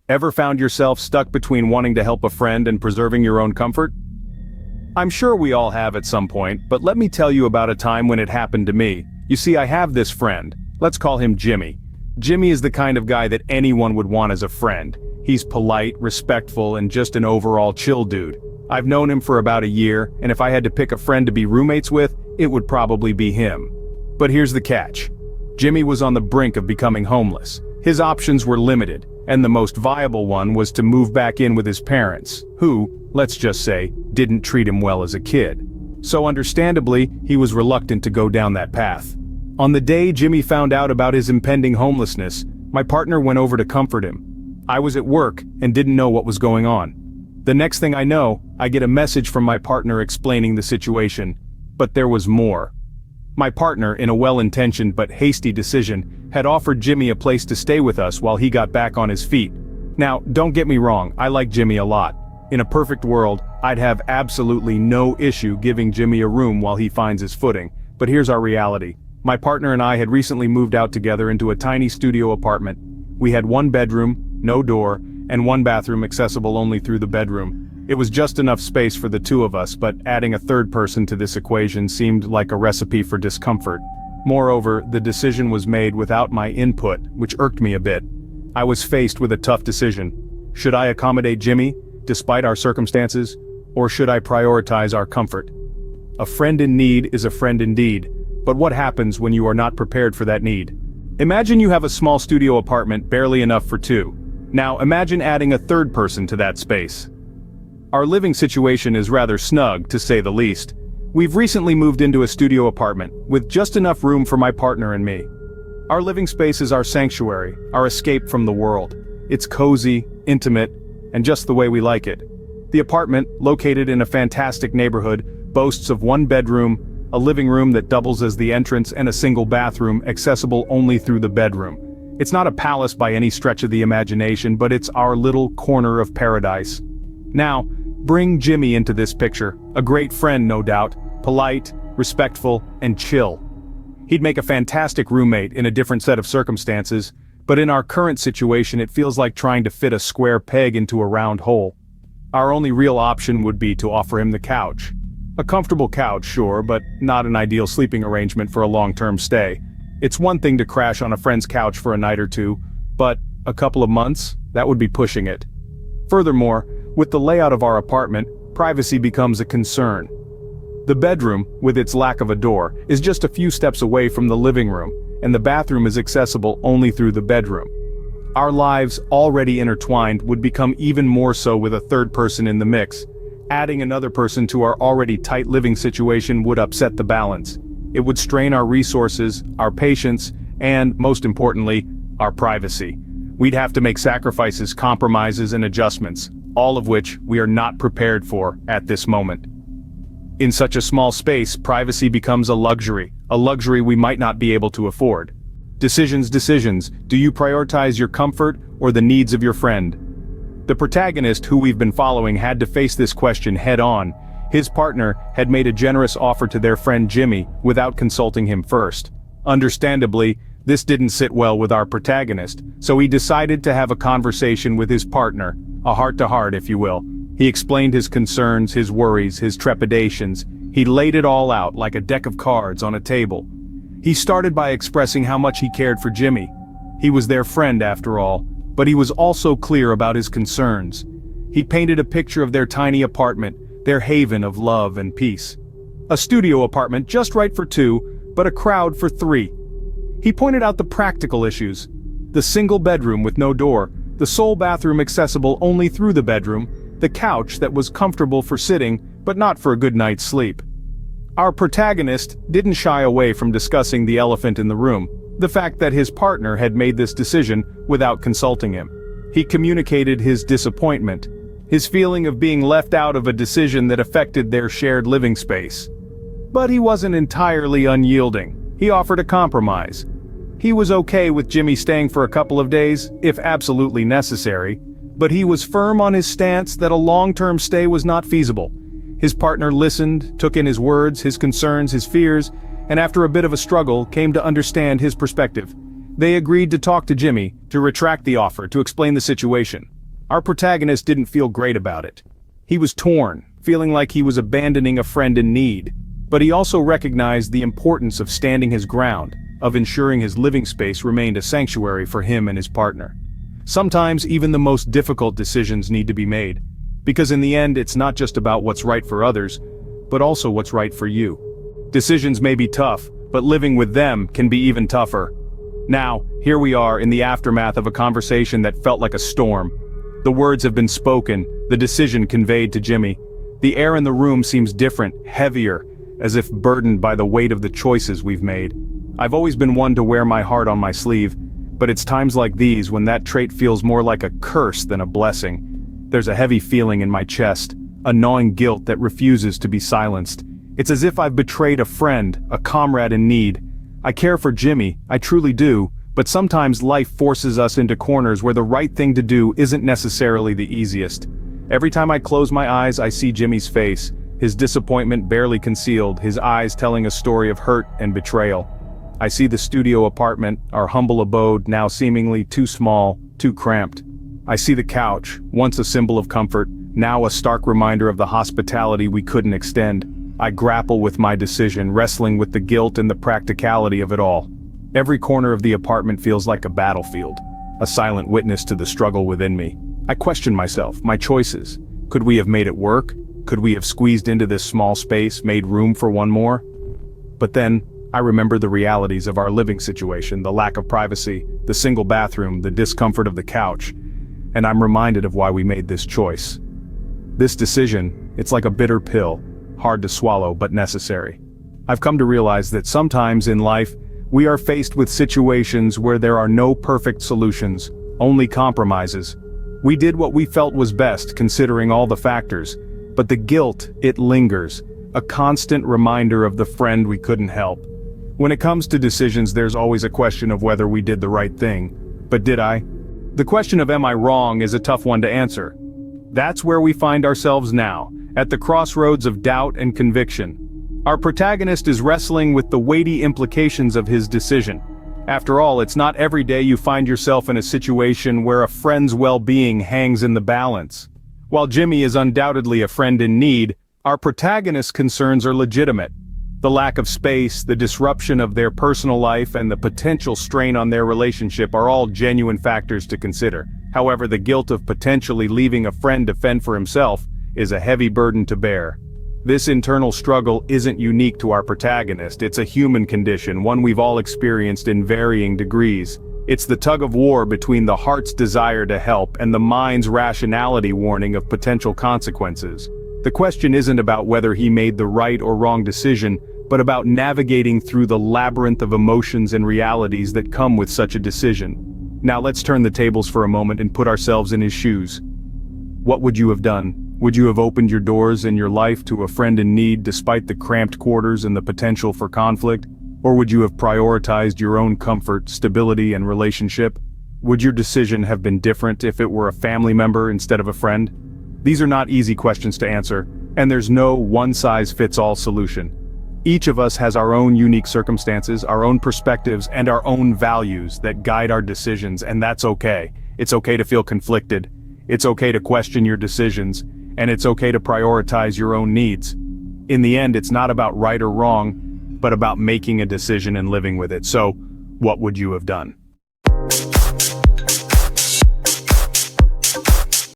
Ever found yourself stuck between wanting to help a friend and preserving your own comfort? I'm sure we all have at some point, but let me tell you about a time when it happened to me. You see, I have this friend. Let's call him Jimmy. Jimmy is the kind of guy that anyone would want as a friend. He's polite, respectful, and just an overall chill dude. I've known him for about a year, and if I had to pick a friend to be roommates with, it would probably be him. But here's the catch. Jimmy was on the brink of becoming homeless. His options were limited, and the most viable one was to move back in with his parents, who, let's just say, didn't treat him well as a kid. So understandably, he was reluctant to go down that path. On the day Jimmy found out about his impending homelessness, my partner went over to comfort him. I was at work and didn't know what was going on. The next thing I know, I get a message from my partner explaining the situation. But there was more. My partner, in a well-intentioned but hasty decision, had offered Jimmy a place to stay with us while he got back on his feet. Now, don't get me wrong, I like Jimmy a lot. In a perfect world, I'd have absolutely no issue giving Jimmy a room while he finds his footing. But here's our reality. My partner and I had recently moved out together into a tiny studio apartment. We had one bedroom, no door, and one bathroom accessible only through the bedroom. It was just enough space for the two of us, but adding a third person to this equation seemed like a recipe for discomfort. Moreover, the decision was made without my input, which irked me a bit. I was faced with a tough decision. Should I accommodate Jimmy, despite our circumstances, or should I prioritize our comfort? A friend in need is a friend indeed, but what happens when you are not prepared for that need? Imagine you have a small studio apartment barely enough for two. Now imagine adding a third person to that space. Our living situation is rather snug, to say the least. We've recently moved into a studio apartment, with just enough room for my partner and me. Our living space is our sanctuary, our escape from the world. It's cozy, intimate, and just the way we like it. The apartment, located in a fantastic neighborhood, boasts of one bedroom, a living room that doubles as the entrance, and a single bathroom accessible only through the bedroom. It's not a palace by any stretch of the imagination, but it's our little corner of paradise. Now, bring Jimmy into this picture, a great friend no doubt, polite, respectful, and chill. He'd make a fantastic roommate in a different set of circumstances, but in our current situation it feels like trying to fit a square peg into a round hole. Our only real option would be to offer him the couch. A comfortable couch, sure, but not an ideal sleeping arrangement for a long-term stay. It's one thing to crash on a friend's couch for a night or two, but a couple of months, that would be pushing it. Furthermore, with the layout of our apartment, privacy becomes a concern. The bedroom, with its lack of a door, is just a few steps away from the living room, and the bathroom is accessible only through the bedroom. Our lives, already intertwined, would become even more so with a third person in the mix. Adding another person to our already tight living situation would upset the balance. It would strain our resources, our patience, and, most importantly, our privacy. We'd have to make sacrifices, compromises, and adjustments, all of which we are not prepared for at this moment. In such a small space, privacy becomes a luxury we might not be able to afford. Decisions. Do you prioritize your comfort or the needs of your friend? The protagonist who we've been following had to face this question head-on. His partner had made a generous offer to their friend Jimmy without consulting him first. Understandably, this didn't sit well with our protagonist, so he decided to have a conversation with his partner, a heart-to-heart if you will. He explained his concerns, his worries, his trepidations. He laid it all out like a deck of cards on a table. He started by expressing how much he cared for Jimmy. He was their friend after all, but he was also clear about his concerns. He painted a picture of their tiny apartment, their haven of love and peace. A studio apartment just right for two, but a crowd for three. He pointed out the practical issues. The single bedroom with no door, the sole bathroom accessible only through the bedroom, the couch that was comfortable for sitting, but not for a good night's sleep. Our protagonist didn't shy away from discussing the elephant in the room, the fact that his partner had made this decision without consulting him. He communicated his disappointment, his feeling of being left out of a decision that affected their shared living space. But he wasn't entirely unyielding. He offered a compromise. He was okay with Jimmy staying for a couple of days, if absolutely necessary, but he was firm on his stance that a long-term stay was not feasible. His partner listened, took in his words, his concerns, his fears, and after a bit of a struggle, came to understand his perspective. They agreed to talk to Jimmy, to retract the offer, to explain the situation. Our protagonist didn't feel great about it. He was torn, feeling like he was abandoning a friend in need. But he also recognized the importance of standing his ground, of ensuring his living space remained a sanctuary for him and his partner. Sometimes even the most difficult decisions need to be made, because in the end it's not just about what's right for others, but also what's right for you. Decisions may be tough, but living with them can be even tougher. Now, here we are in the aftermath of a conversation that felt like a storm. The words have been spoken, the decision conveyed to Jimmy. The air in the room seems different, heavier, as if burdened by the weight of the choices we've made. I've always been one to wear my heart on my sleeve, but it's times like these when that trait feels more like a curse than a blessing. There's a heavy feeling in my chest, a gnawing guilt that refuses to be silenced. It's as if I've betrayed a friend, a comrade in need. I care for Jimmy, I truly do, but sometimes life forces us into corners where the right thing to do isn't necessarily the easiest. Every time I close my eyes, I see Jimmy's face, his disappointment barely concealed, his eyes telling a story of hurt and betrayal. I see the studio apartment, our humble abode, now seemingly too small, too cramped. I see the couch, once a symbol of comfort, now a stark reminder of the hospitality we couldn't extend. I grapple with my decision, wrestling with the guilt and the practicality of it all. Every corner of the apartment feels like a battlefield, a silent witness to the struggle within me. I question myself, my choices. Could we have made it work? Could we have squeezed into this small space, made room for one more? But then, I remember the realities of our living situation, the lack of privacy, the single bathroom, the discomfort of the couch, and I'm reminded of why we made this choice. This decision, it's like a bitter pill, hard to swallow but necessary. I've come to realize that sometimes in life, we are faced with situations where there are no perfect solutions, only compromises. We did what we felt was best considering all the factors, but the guilt, it lingers, a constant reminder of the friend we couldn't help. When it comes to decisions, there's always a question of whether we did the right thing. But did I? The question of am I wrong is a tough one to answer. That's where we find ourselves now, at the crossroads of doubt and conviction. Our protagonist is wrestling with the weighty implications of his decision. After all, it's not every day you find yourself in a situation where a friend's well-being hangs in the balance. While Jimmy is undoubtedly a friend in need, our protagonist's concerns are legitimate. The lack of space, the disruption of their personal life, and the potential strain on their relationship are all genuine factors to consider. However, the guilt of potentially leaving a friend to fend for himself is a heavy burden to bear. This internal struggle isn't unique to our protagonist, it's a human condition, one we've all experienced in varying degrees. It's the tug-of-war between the heart's desire to help and the mind's rationality warning of potential consequences. The question isn't about whether he made the right or wrong decision, but about navigating through the labyrinth of emotions and realities that come with such a decision. Now let's turn the tables for a moment and put ourselves in his shoes. What would you have done? Would you have opened your doors and your life to a friend in need despite the cramped quarters and the potential for conflict? Or would you have prioritized your own comfort, stability, and relationship? Would your decision have been different if it were a family member instead of a friend? These are not easy questions to answer, and there's no one-size-fits-all solution. Each of us has our own unique circumstances, our own perspectives, and our own values that guide our decisions, and that's okay. It's okay to feel conflicted. It's okay to question your decisions, and it's okay to prioritize your own needs. In the end, it's not about right or wrong, but about making a decision and living with it. So, what would you have done?